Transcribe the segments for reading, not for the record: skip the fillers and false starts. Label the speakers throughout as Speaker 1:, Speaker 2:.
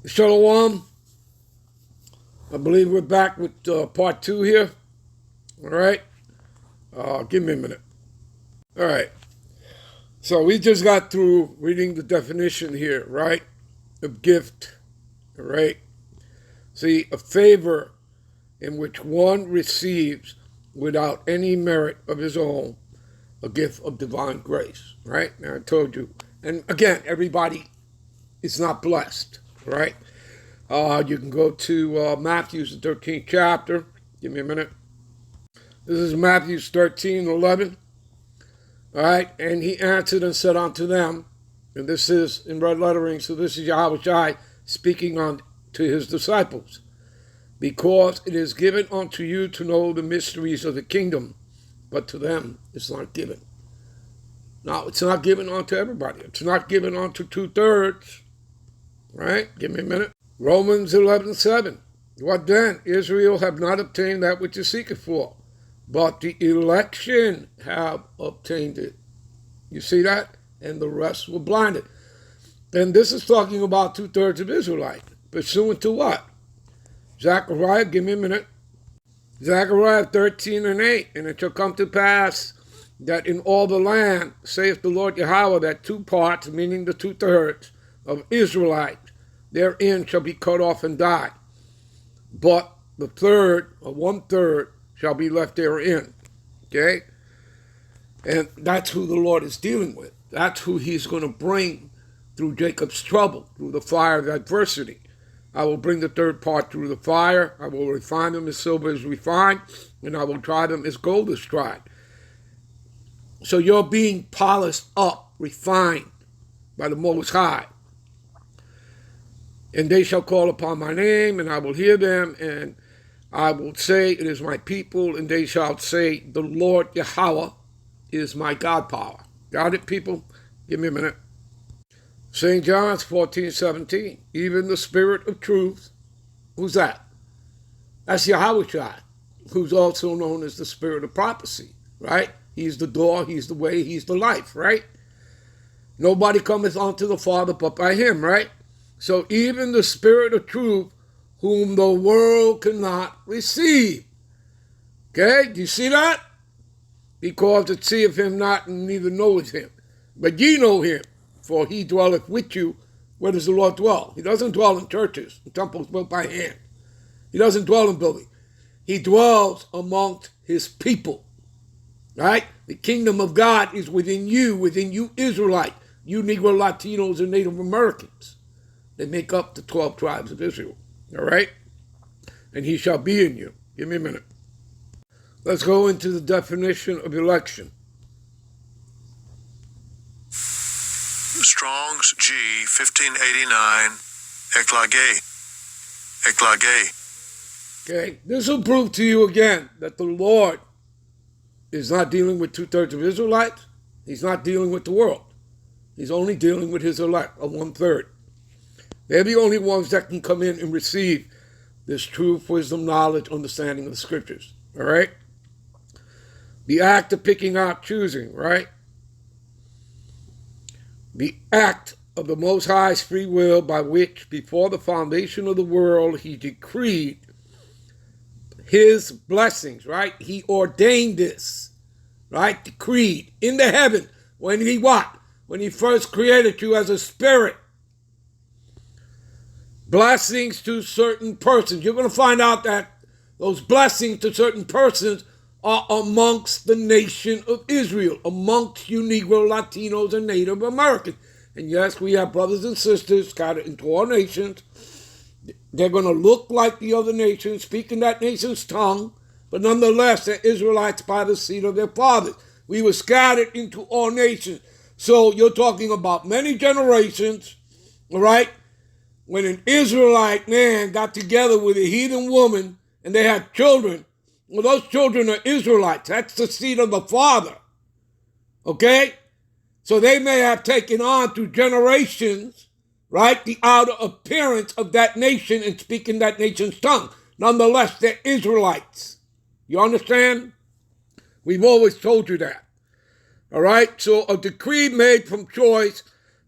Speaker 1: Shalom. I believe we're back with part 2 here. All right. Give me a minute. All right. So we just got through reading the definition here, right? Of gift. All right. See, a favor in which one receives without any merit of his own, a gift of divine grace, right? Now I told you. And again, everybody is not blessed, right? You can go to Matthew's 13th chapter. Give me a minute. This is Matthew's 13:11. All right. And he answered and said unto them, and this is in red lettering, so this is Yahweh speaking on to his disciples. Because it is given unto you to know the mysteries of the kingdom, but to them it's not given. Now, it's not given unto everybody. It's not given unto 2/3. Right? Give me a minute. Romans 11:7. What then? Israel have not obtained that which is seeketh for, but the election have obtained it. You see that? And the rest were blinded. And this is talking about 2/3 of Israelites. Pursuant to what? Zechariah, give me a minute. Zechariah 13:8. And it shall come to pass that in all the land, saith the Lord Yahweh, that 2 parts, meaning the 2/3 of Israelites, therein shall be cut off and die. But the 1/3 or 1/3 shall be left therein. Okay? And that's who the Lord is dealing with. That's who he's going to bring through Jacob's trouble, through the fire of adversity. I will bring the 1/3 part through the fire. I will refine them as silver is refined, and I will try them as gold is tried. So you're being polished up, refined by the Most High. And they shall call upon my name, and I will hear them, and I will say, it is my people, and they shall say, the Lord Yahweh is my God power. Got it, people? Give me a minute. St. John's 14:17. Even the Spirit of truth. Who's that? That's Yahweh, who's also known as the Spirit of prophecy, right? He's the door, he's the way, he's the life, right? Nobody cometh unto the Father but by him, right? So even the Spirit of truth, whom the world cannot receive. Okay, do you see that? Because it seeth him not, and neither knoweth him. But ye know him, for he dwelleth with you. Where does the Lord dwell? He doesn't dwell in churches, in temples built by hand. He doesn't dwell in buildings. He dwells amongst his people. Right? The kingdom of God is within you Israelites, you Negro, Latinos, and Native Americans. They make up the 12 tribes of Israel. All right? And he shall be in you. Give me a minute. Let's go into the definition of election.
Speaker 2: Strong's G 1589, eklage.
Speaker 1: Okay, this will prove to you again that the Lord is not dealing with 2/3 of Israelites. He's not dealing with the world. He's only dealing with his elect, of 1/3. They're the only ones that can come in and receive this truth, wisdom, knowledge, understanding of the scriptures. All right? The act of picking out, choosing, right? The act of the Most High's free will by which, before the foundation of the world, he decreed his blessings, right? He ordained this, right? Decreed in the heaven. When he what? When he first created you as a spirit. Blessings to certain persons. You're going to find out that those blessings to certain persons are amongst the nation of Israel, amongst you Negro, Latinos, and Native Americans. And yes, we have brothers and sisters scattered into all nations. They're going to look like the other nations, speaking that nation's tongue, but nonetheless, they're Israelites by the seed of their fathers. We were scattered into all nations. So you're talking about many generations, all right? When an Israelite man got together with a heathen woman and they had children, well, those children are Israelites. That's the seed of the father. Okay? So they may have taken on through generations, right, the outer appearance of that nation and speaking that nation's tongue. Nonetheless, they're Israelites. You understand? We've always told you that. All right? So a decree made from choice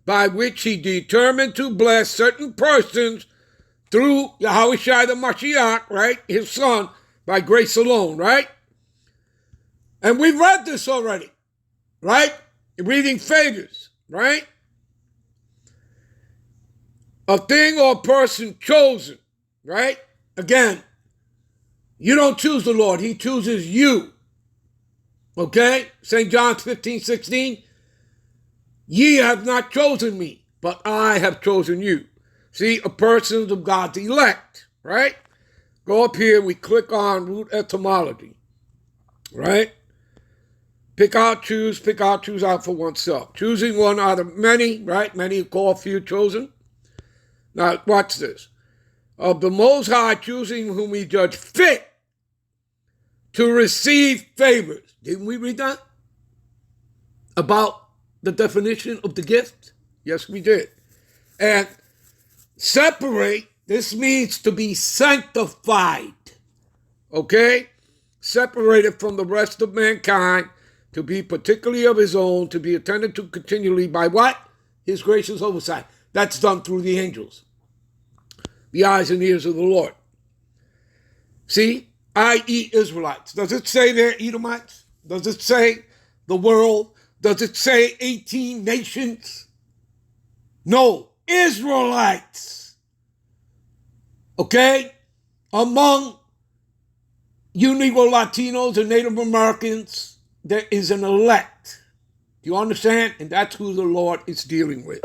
Speaker 1: by which he determined to bless certain persons through Yahushua the Mashiach, right? His son, by grace alone, right? And we've read this already, right? Reading favors, right? A thing or person chosen, right? Again, you don't choose the Lord. He chooses you. Okay? St. John 15:16. Ye have not chosen me, but I have chosen you. See, a person of God's elect, right? Go up here, we click on root etymology, right? Pick out, choose out for oneself. Choosing one out of many, right? Many call, few chosen. Now, watch this. Of the Most High choosing whom we judge fit to receive favors. Didn't we read that? About the definition of the gift? Yes, we did. And separate, this means to be sanctified. Okay? Separated from the rest of mankind, to be particularly of his own, to be attended to continually by what? His gracious oversight. That's done through the angels. The eyes and ears of the Lord. See? I.e. Israelites. Does it say they're Edomites? Does it say the world? Does it say 18 nations? No. Israelites. Okay? Among you Negro Latinos and Native Americans, there is an elect. Do you understand? And that's who the Lord is dealing with.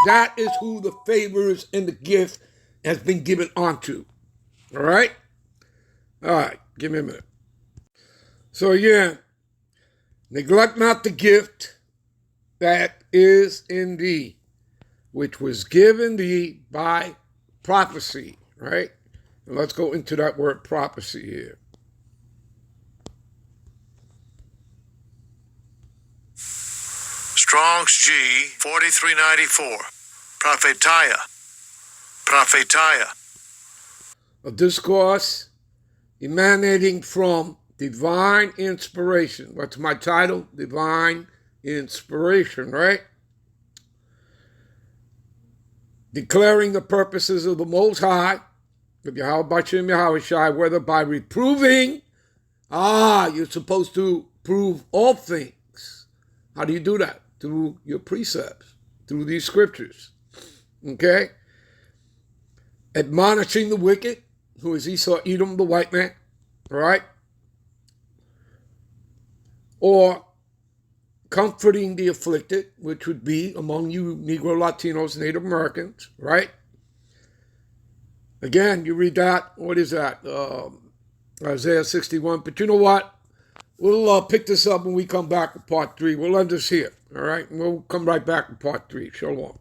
Speaker 1: That is who the favors and the gift has been given onto. All right? All right, give me a minute. So again, neglect not the gift that is in thee, which was given thee by prophecy, right? And let's go into that word prophecy here.
Speaker 2: Strong's G 4394. Prophetia.
Speaker 1: A discourse emanating from divine inspiration. What's my title? Divine inspiration, right? Declaring the purposes of the Most High, of Yahweh and Yahushua, whether by reproving, you're supposed to prove all things. How do you do that? Through your precepts, through these scriptures. Okay? Admonishing the wicked, who is Esau, Edom, the white man, right? Or comforting the afflicted, which would be among you Negro Latinos, Native Americans, right? Again, you read that, what is that? Isaiah 61. But you know what? We'll pick this up when we come back with part 3. We'll end this here, all right? And we'll come right back with part 3. Shalom.